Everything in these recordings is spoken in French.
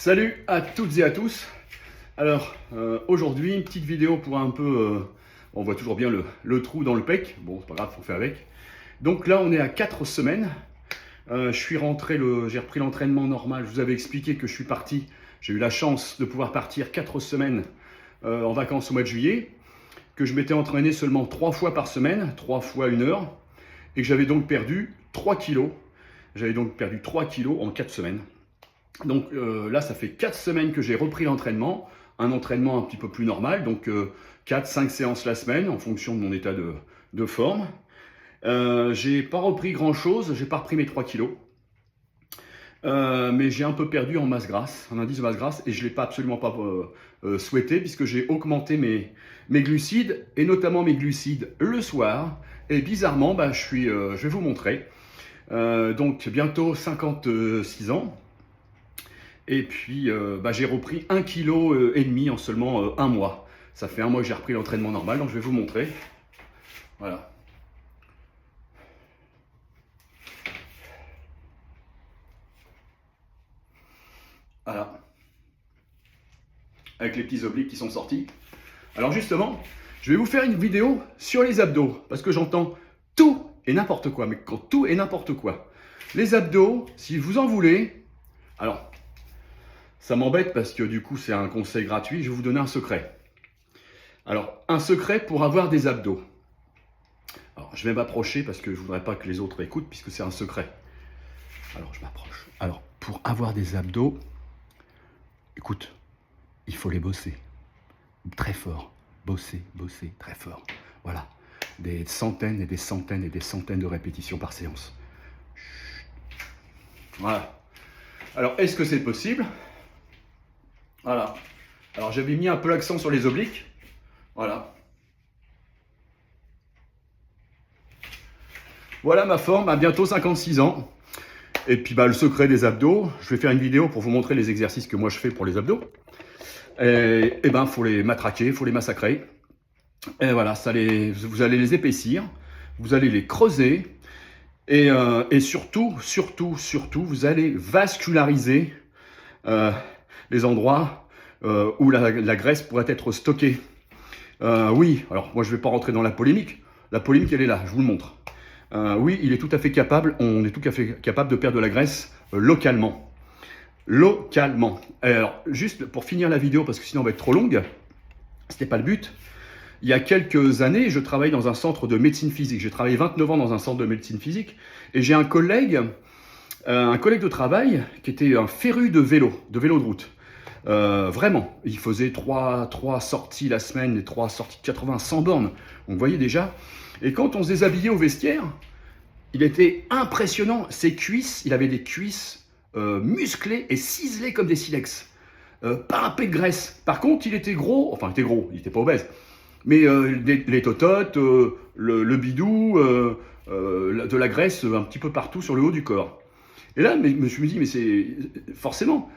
Salut à toutes et à tous. Alors aujourd'hui une petite vidéo pour un peu, on voit toujours bien le trou dans le pec, bon c'est pas grave, on fait avec. Donc là on est à 4 semaines, je suis rentré, j'ai repris l'entraînement normal, je vous avais expliqué que je suis parti, j'ai eu la chance de pouvoir partir 4 semaines en vacances au mois de juillet, que je m'étais entraîné seulement 3 fois par semaine, 3 fois 1 heure, et que j'avais donc perdu 3 kilos. J'avais donc perdu 3 kilos en 4 semaines. Donc là, ça fait 4 semaines que j'ai repris l'entraînement, un entraînement un petit peu plus normal, donc 4-5 séances la semaine en fonction de mon état de forme. J'ai pas repris grand chose, j'ai pas repris mes 3 kilos, mais j'ai un peu perdu en masse grasse, en indice de masse grasse, et je l'ai pas absolument pas souhaité puisque j'ai augmenté mes glucides, et notamment mes glucides le soir, et bizarrement, je vais vous montrer. Donc bientôt 56 ans. Et puis, j'ai repris 1,5 kg en seulement 1 mois. Ça fait 1 mois que j'ai repris l'entraînement normal, donc je vais vous montrer. Voilà. Voilà. Avec les petits obliques qui sont sortis. Alors justement, je vais vous faire une vidéo sur les abdos, parce que j'entends tout et n'importe quoi, mais quand tout et n'importe quoi. Les abdos, si vous en voulez, alors... ça m'embête parce que du coup, c'est un conseil gratuit. Je vais vous donner un secret. Alors, un secret pour avoir des abdos. Alors, je vais m'approcher parce que je ne voudrais pas que les autres écoutent puisque c'est un secret. Alors, je m'approche. Alors, pour avoir des abdos, écoute, il faut les bosser. Très fort. Bosser, bosser, très fort. Voilà. Des centaines et des centaines et des centaines de répétitions par séance. Chut. Voilà. Alors, est-ce que c'est possible ? Voilà. Alors j'avais mis un peu l'accent sur les obliques. Voilà. Voilà ma forme à bientôt 56 ans. Et puis le secret des abdos, je vais faire une vidéo pour vous montrer les exercices que moi je fais pour les abdos. Et faut les matraquer, faut les massacrer. Et voilà, vous allez les épaissir, vous allez les creuser. Et surtout, vous allez vasculariser les endroits où la graisse pourrait être stockée. Oui, alors moi je ne vais pas rentrer dans la polémique. La polémique, elle est là, je vous le montre. Oui, on est tout à fait capable de perdre de la graisse localement. Localement. Alors, juste pour finir la vidéo, parce que sinon elle va être trop longue, ce n'était pas le but. Il y a quelques années, je travaillais dans un centre de médecine physique. J'ai travaillé 29 ans dans un centre de médecine physique. Et j'ai un collègue de travail qui était un féru de vélo de route. Vraiment, il faisait 3 sorties la semaine, et 3 sorties de 80-100 bornes. On voyait déjà. Et quand on se déshabillait au vestiaire, il était impressionnant. Ses cuisses, il avait des cuisses musclées et ciselées comme des silex. Pas un peu de graisse. Par contre, il était gros. Enfin, il était gros, il n'était pas obèse. Mais les tototes, le bidou, de la graisse un petit peu partout sur le haut du corps. Et là, je me suis dit, mais c'est forcément...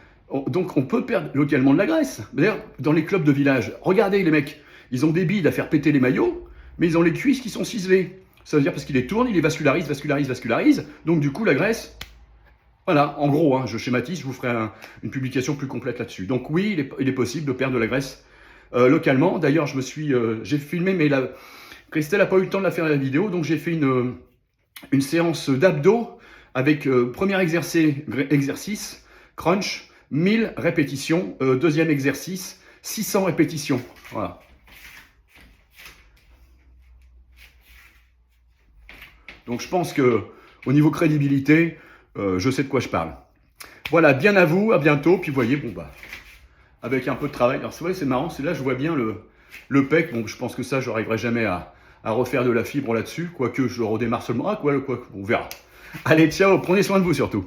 Donc on peut perdre localement de la graisse. D'ailleurs, dans les clubs de village, regardez les mecs, ils ont des bides à faire péter les maillots, mais ils ont les cuisses qui sont ciselées. Ça veut dire parce qu'ils les tournent, ils les vascularisent. Donc du coup, la graisse, voilà, en gros, je schématise, je vous ferai une publication plus complète là-dessus. Donc oui, il est possible de perdre de la graisse localement. D'ailleurs, j'ai filmé, mais Christelle n'a pas eu le temps de la faire la vidéo, donc j'ai fait une séance d'abdos avec premier exercice, crunch, 1000 répétitions, deuxième exercice, 600 répétitions. Voilà. Donc je pense que au niveau crédibilité, je sais de quoi je parle. Voilà, bien à vous, à bientôt. Puis vous voyez, avec un peu de travail. Alors c'est marrant, c'est là je vois bien le pec. Bon, je pense que ça, je n'arriverai jamais à refaire de la fibre là-dessus, quoique je redémarre seulement. On verra. Allez, ciao, prenez soin de vous surtout.